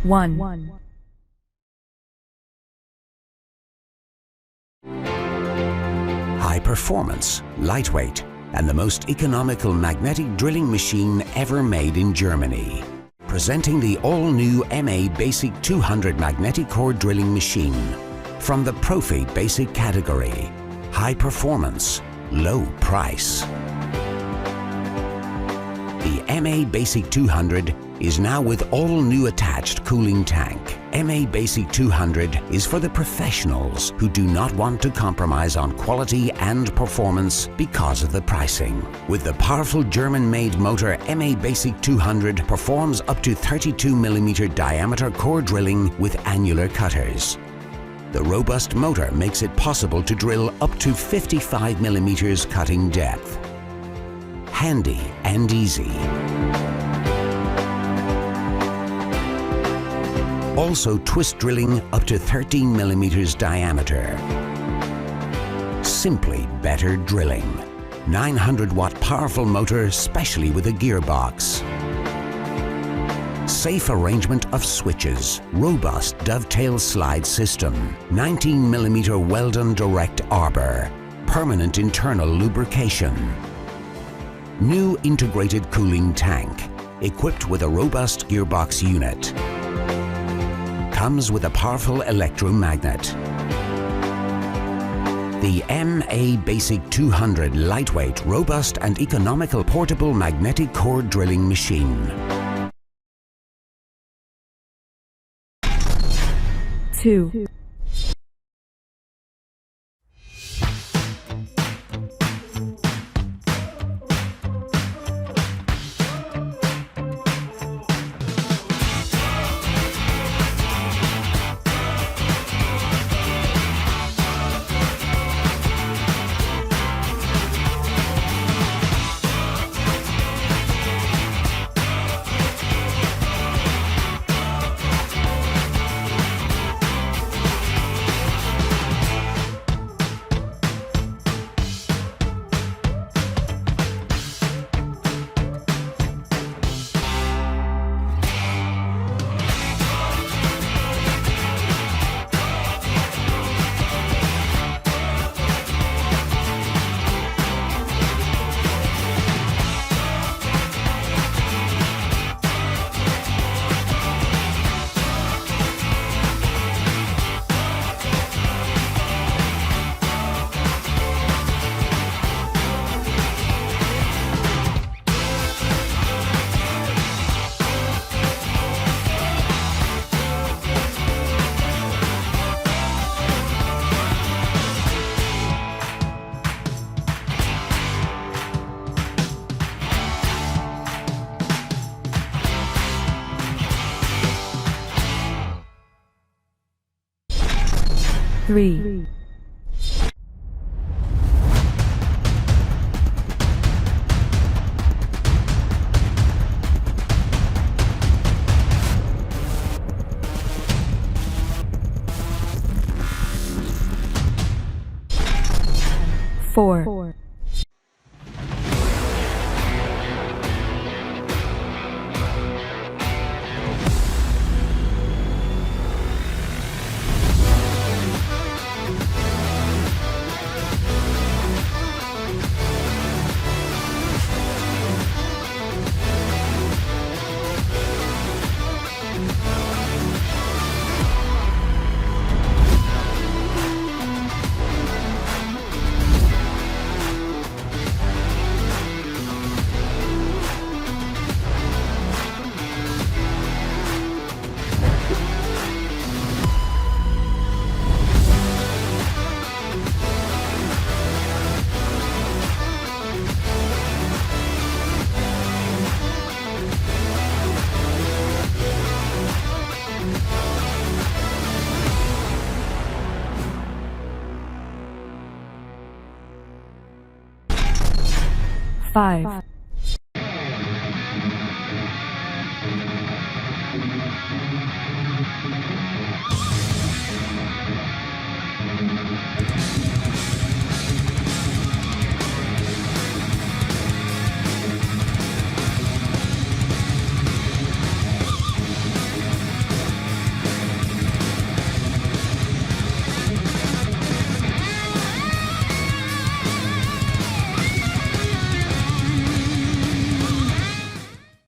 1. High performance, lightweight, and the most economical magnetic drilling machine ever made in Germany. Presenting the all-new MABasic 200 magnetic core drilling machine. From the Profi Basic category. High performance, low price. The MABasic 200 is now with all new attached cooling tank. MABasic 200 is for the professionals who do not want to compromise on quality and performance because of the pricing. With the powerful German-made motor, MABasic 200 performs up to 32mm diameter core drilling with annular cutters. The robust motor makes it possible to drill up to 55mm cutting depth. Handy and easy. Also twist drilling up to 13mm diameter. Simply better drilling. 900-watt powerful motor, specially with a gearbox. Safe arrangement of switches. Robust dovetail slide system. 19mm Weldon direct arbor. Permanent internal lubrication. New integrated cooling tank, equipped with a robust gearbox unit. Comes with a powerful electromagnet. The MABasic 200 lightweight, robust and economical portable magnetic core drilling machine. 2. Three. 4. 5.